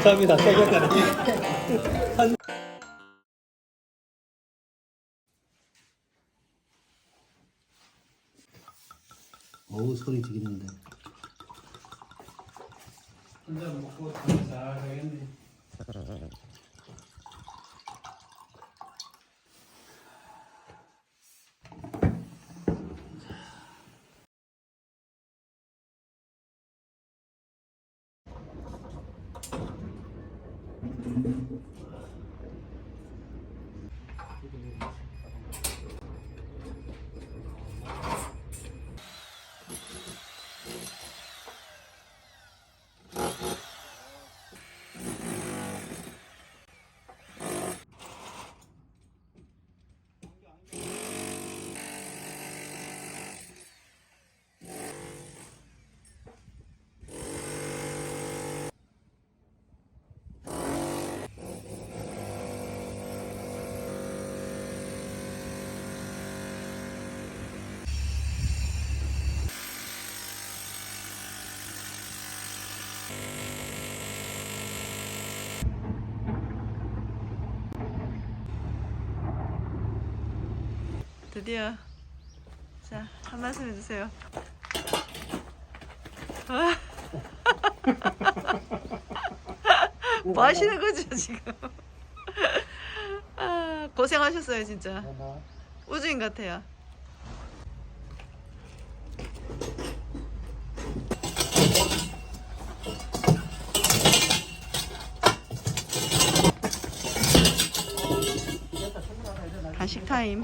감사합니다. 세계관이. 어우, 소리 지기는데. 혼자 먹고 잘 가겠네. 드디어. 자, 한 말씀 해주세요. 뭐 하시는 거죠 지금? 아, 고생하셨어요 진짜. 우주인 같아요. 간식 타임.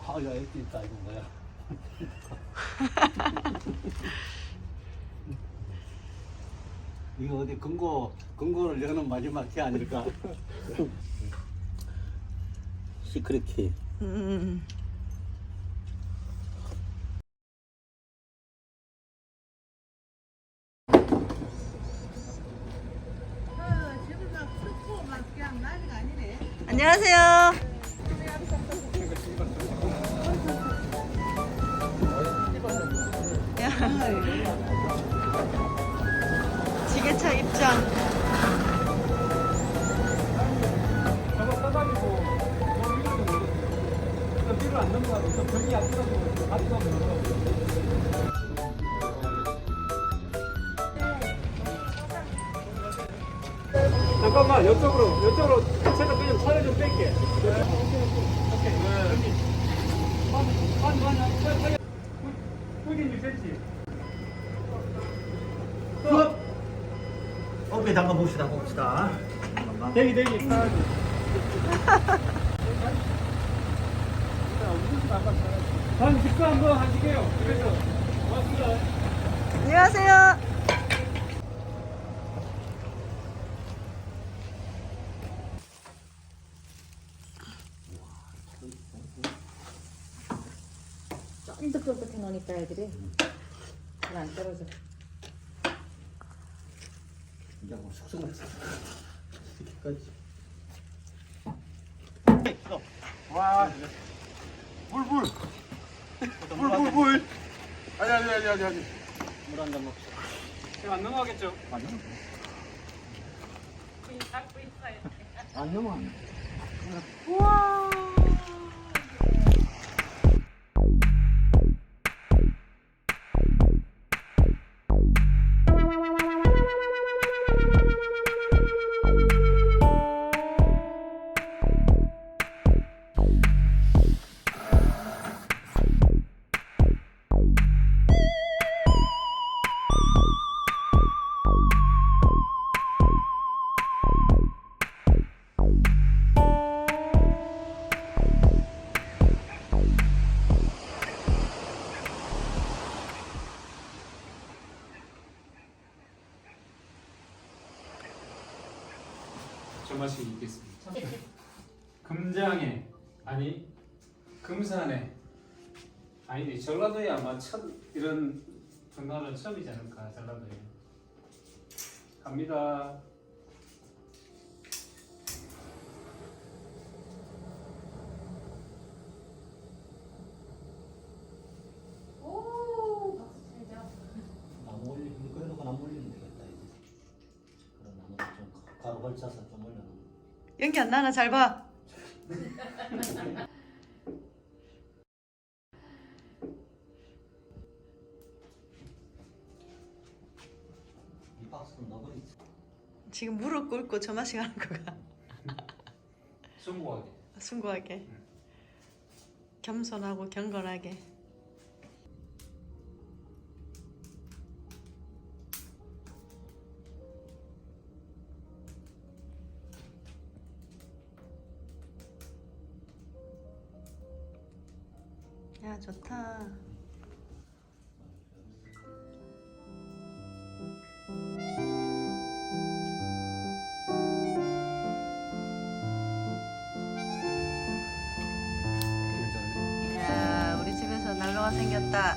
아, 야, 이렇게 있다, 이거 뭐야. 이거 어디 금고를 여는 마지막 키 아닐까? 시크릿 키. 안녕하세요. 지게차 입장. 잠깐만, 이쪽으로 채널 그냥 차를 좀 뺄게. 오케이. 한 6cm. 어깨 잠깐 봅시다. 대기. 한 식구 한번 하시게요. 그래서 고맙습니다. 안녕하세요. 쫀득쫀득해 놓으니까 애들이 잘 안 떨어져. 이제 뭐 숙성을 했어. 이렇게까지. 와, 물. 아니. 물 한 잔 먹자. 제가 안 넘어가겠죠? 안 넘어. 우와. 저 맛이 있겠습니다. 금장에 아니 금산에 아니 전라도에 아마 첫 이런 전날은 처음이지 않을까 전라도에. 갑니다. 오, 박수 치죠. 나무 올리면 그래도 나무 올리면 되겠다 이제. 가루 걸쳐서 좀 올려놓은 연기 안 나나 잘 봐. 이 박스는 넣어버리지. 지금 무릎 꿇고 저 맛이 가는 거가. 성공하게. 숭고하게. 겸손하고 경건하게. 야 좋다. 야 우리 집에서 난로가 생겼다.